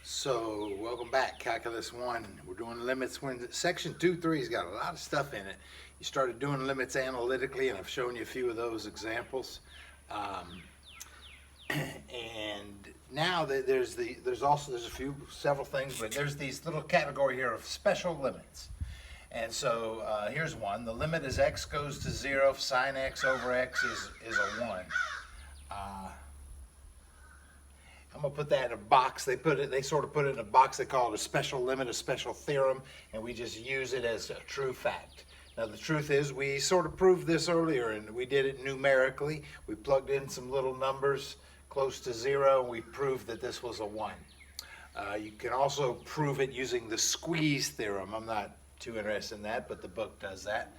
So, welcome back, Calculus 1. We're doing limits when Section 2.3's got a lot of stuff in it. You started doing limits analytically, and I've shown you a few of those examples. And now there's several things, but there's these little category here of special limits. And so here's one. The limit as x goes to 0, sine x over x is a 1. I'm gonna put that in a box. They sort of put it in a box. They call it a special limit, a special theorem, and we just use it as a true fact. Now the truth is, we sort of proved this earlier, and we did it numerically. We plugged in some little numbers close to 0, and we proved that this was a 1. You can also prove it using the squeeze theorem. I'm not too interested in that, but the book does that.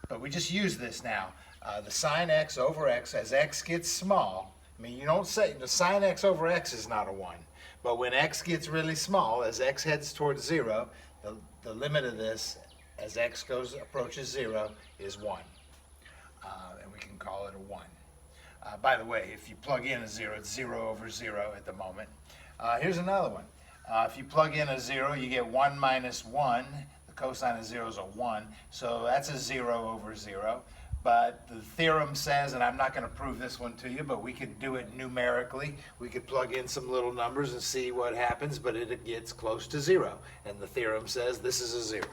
But we just use this now. The sine x over x, as x gets small, I mean, you don't say the sine x over x is not a 1, but when x gets really small, as x heads towards 0, the limit of this, as x approaches 0, is 1, and we can call it a 1. By the way, if you plug in a 0, it's 0 over 0 at the moment. Here's another one. If you plug in a 0, you get 1 minus 1. The cosine of 0 is a 1, so that's a 0 over 0. But the theorem says, and I'm not going to prove this one to you, but we could do it numerically. We could plug in some little numbers and see what happens, but it gets close to 0. And the theorem says this is a 0.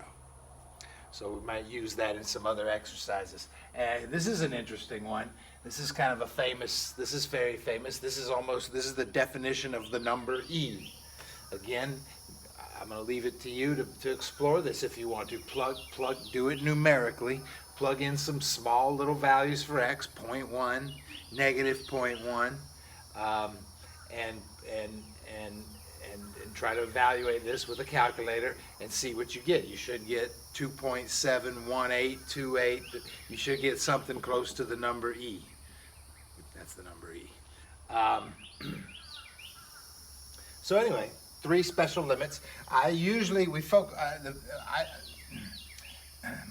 So we might use that in some other exercises. And this is an interesting one. This is kind of this is very famous. This is the definition of the number e. Again, I'm going to leave it to you to explore this if you want to. Do it numerically. Plug in some small little values for x, 0.1, negative 0.1, and try to evaluate this with a calculator and see what you get. You should get 2.71828. You should get something close to the number e. That's the number e. So anyway, 3 special limits.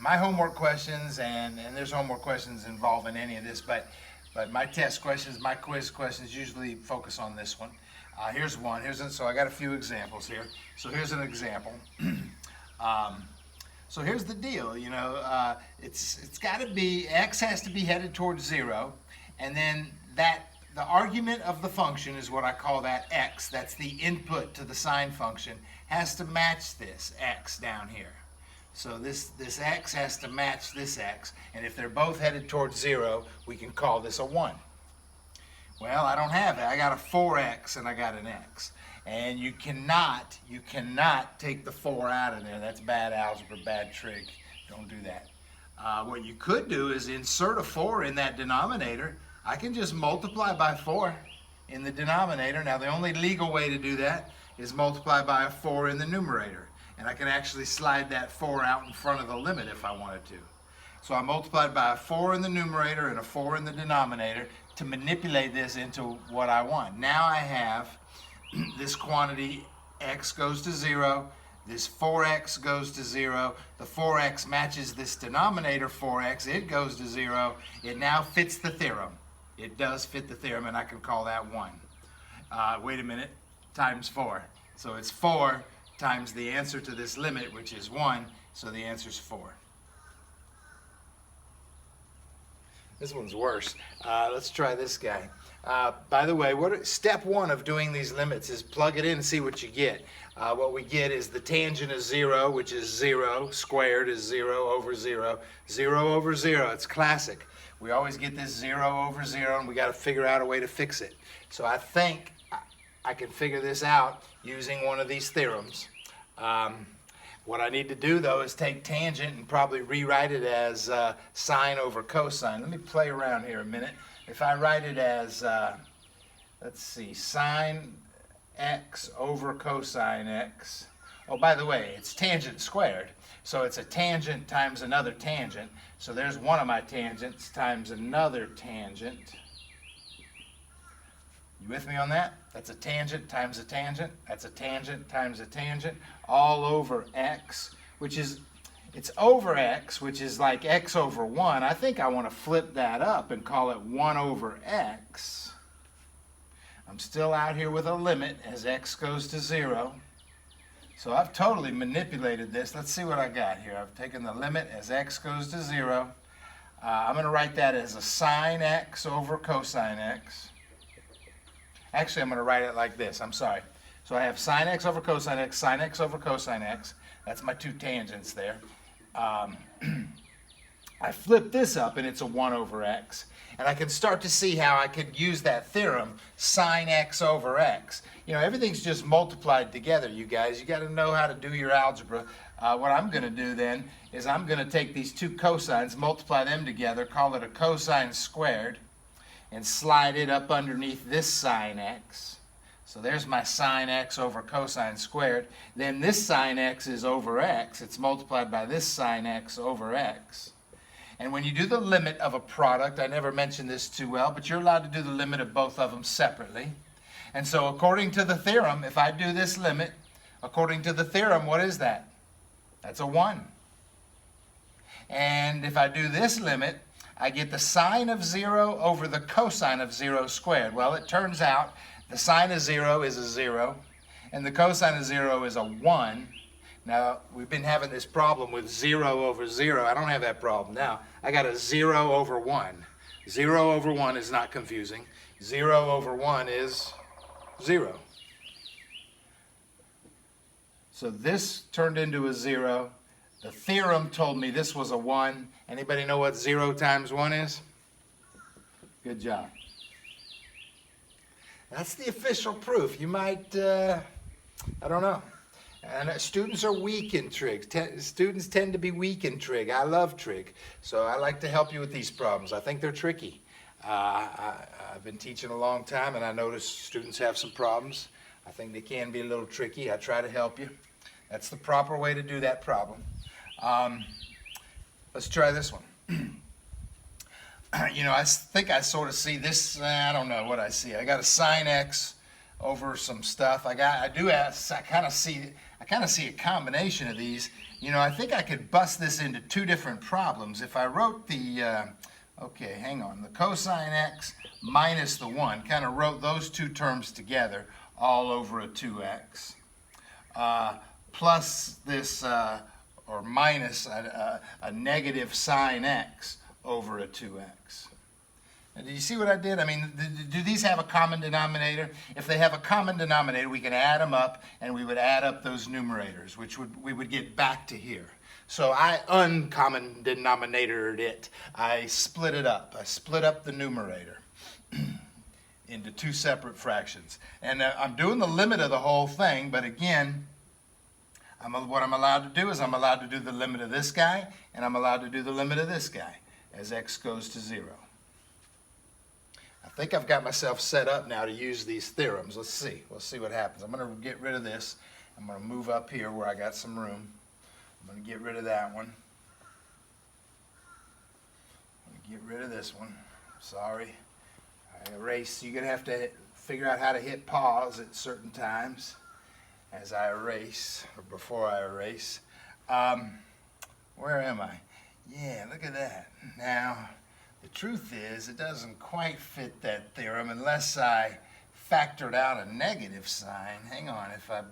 My homework questions, and there's homework questions involving any of this, but my test questions, my quiz questions usually focus on this one. Here's one. So I got a few examples here. So here's an example. So here's the deal. You know, it's got to be, x has to be headed towards 0, and then the argument of the function is what I call that x. That's the input to the sine function, has to match this x down here. So this x has to match this x, and if they're both headed towards 0, we can call this a 1. Well, I don't have it. I got a 4x and I got an x. And you cannot take the 4 out of there. That's bad algebra, bad trig. Don't do that. What you could do is insert a 4 in that denominator. I can just multiply by 4 in the denominator. Now, the only legal way to do that is multiply by a 4 in the numerator. And I can actually slide that 4 out in front of the limit if I wanted to. So I multiplied by a 4 in the numerator and a 4 in the denominator to manipulate this into what I want. Now I have this quantity, x goes to 0, this 4x goes to 0, the 4x matches this denominator 4x, it goes to 0, it now fits the theorem. It does fit the theorem, and I can call that 1. Wait a minute, times 4. So it's 4 times the answer to this limit, which is 1, so the answer is 4. This one's worse. Let's try this guy. By the way, step 1 of doing these limits is plug it in and see what you get. What we get is the tangent of 0, which is 0, squared is 0 over 0. 0 over 0, it's classic. We always get this 0 over 0, and we got to figure out a way to fix it. So I think I can figure this out using one of these theorems. What I need to do, though, is take tangent and probably rewrite it as sine over cosine. Let me play around here a minute. If I write it as, let's see, sine x over cosine x. Oh, by the way, it's tangent squared. So it's a tangent times another tangent. So there's one of my tangents times another tangent. You with me on that? That's a tangent times a tangent. That's a tangent times a tangent, all over x, which is, it's over x, which is like x over 1. I think I want to flip that up and call it 1 over x. I'm still out here with a limit as x goes to 0. So I've totally manipulated this. Let's see what I got here. I've taken the limit as x goes to 0. I'm going to write that as a sine x over cosine x. Actually, I'm going to write it like this. I'm sorry. So I have sine x over cosine x, sine x over cosine x. That's my two tangents there. I flip this up and it's a 1 over x. And I can start to see how I could use that theorem, sine x over x. You know, everything's just multiplied together, you guys. You got to know how to do your algebra. What I'm going to do then is I'm going to take these two cosines, multiply them together, call it a cosine squared, and slide it up underneath this sine x. So there's my sine x over cosine squared. Then this sine x is over x. It's multiplied by this sine x over x. And when you do the limit of a product, I never mentioned this too well, but you're allowed to do the limit of both of them separately. And so according to the theorem, if I do this limit, according to the theorem, what is that? That's a 1. And if I do this limit, I get the sine of 0 over the cosine of 0 squared. Well, it turns out the sine of 0 is a 0, and the cosine of 0 is a 1. Now, we've been having this problem with 0 over 0. I don't have that problem now. I got a 0 over 1. 0 over 1 is not confusing. 0 over 1 is 0. So this turned into a 0. The theorem told me this was a 1. Anybody know what 0 times 1 is? Good job. That's the official proof. You might, I don't know. And students are weak in trig. Students tend to be weak in trig. I love trig, so I like to help you with these problems. I think they're tricky. I've been teaching a long time, and I notice students have some problems. I think they can be a little tricky. I try to help you. That's the proper way to do that problem. Let's try this one. You know, I think I sort of see this. I don't know what I see. I got a sine x over some stuff. I kind of see a combination of these. You know, I think I could bust this into two different problems. If I wrote the, okay, hang on, the cosine x minus the 1, kind of wrote those two terms together all over a 2x, plus this, or minus a negative sine x over a 2x. Now, do you see what I did? I mean, do these have a common denominator? If they have a common denominator, we can add them up, and we would add up those numerators, which we would get back to here. So I uncommon denominatored it. I split it up. I split up the numerator into two separate fractions. And I'm doing the limit of the whole thing, but again, what I'm allowed to do is I'm allowed to do the limit of this guy, and I'm allowed to do the limit of this guy as x goes to 0. I think I've got myself set up now to use these theorems. Let's see. We'll see what happens. I'm going to get rid of this. I'm going to move up here where I got some room. I'm going to get rid of that one. I'm going to get rid of this one. Sorry. I erase. You're going to have to figure out how to hit pause at certain times as I erase, or before I erase. Where am I? Yeah, look at that. Now, the truth is, it doesn't quite fit that theorem unless I factored out a negative sign. Hang on, if I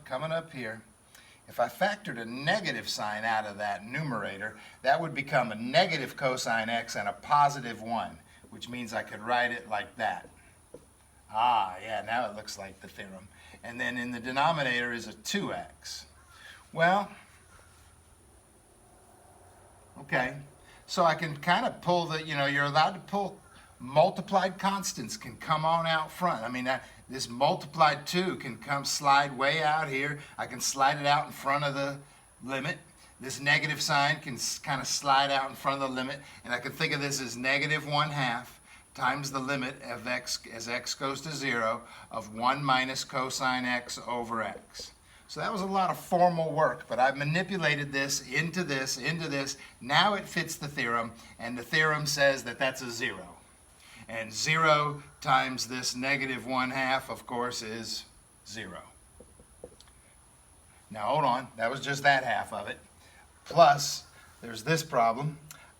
coming up here, if I factored a negative sign out of that numerator, that would become a negative cosine x and a positive 1, which means I could write it like that. Ah, yeah, now it looks like the theorem. And then in the denominator is a 2x. Well, okay. So I can kind of pull the, you know, you're allowed to pull multiplied constants can come on out front. I mean, this multiplied 2 can come slide way out here. I can slide it out in front of the limit. This negative sign can kind of slide out in front of the limit. And I can think of this as negative 1/2 times the limit of x as x goes to 0 of 1 minus cosine x over x. So that was a lot of formal work, but I've manipulated this into this, into this. Now it fits the theorem, and the theorem says that that's a 0. And 0 times this negative 1/2, of course, is 0. Now hold on, that was just that half of it. Plus, there's this problem.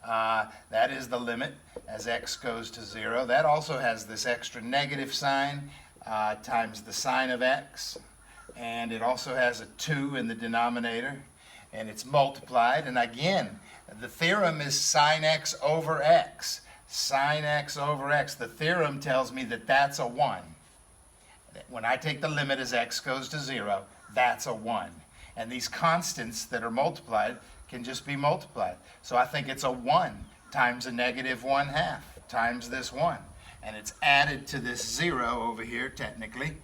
That is the limit as x goes to 0. That also has this extra negative sign. times the sine of x, and it also has a 2 in the denominator, and it's multiplied. And again, the theorem is sine x over x. Sine x over x. The theorem tells me that that's a 1. When I take the limit as x goes to 0, that's a 1. And these constants that are multiplied can just be multiplied. So I think it's a 1 times a negative 1/2 times this 1. And it's added to this 0 over here, technically.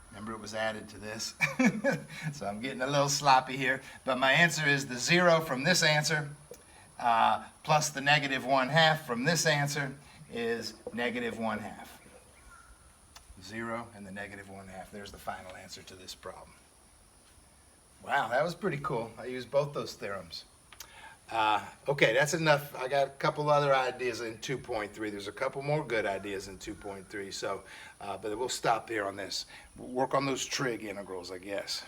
Remember, it was added to this. So I'm getting a little sloppy here. But my answer is the 0 from this answer plus the negative 1/2 from this answer is negative 1/2. 0 and the negative 1/2. There's the final answer to this problem. Wow, that was pretty cool. I used both those theorems. Okay, that's enough. I got a couple other ideas in 2.3. There's a couple more good ideas in 2.3. So, but we'll stop here on this. We'll work on those trig integrals, I guess.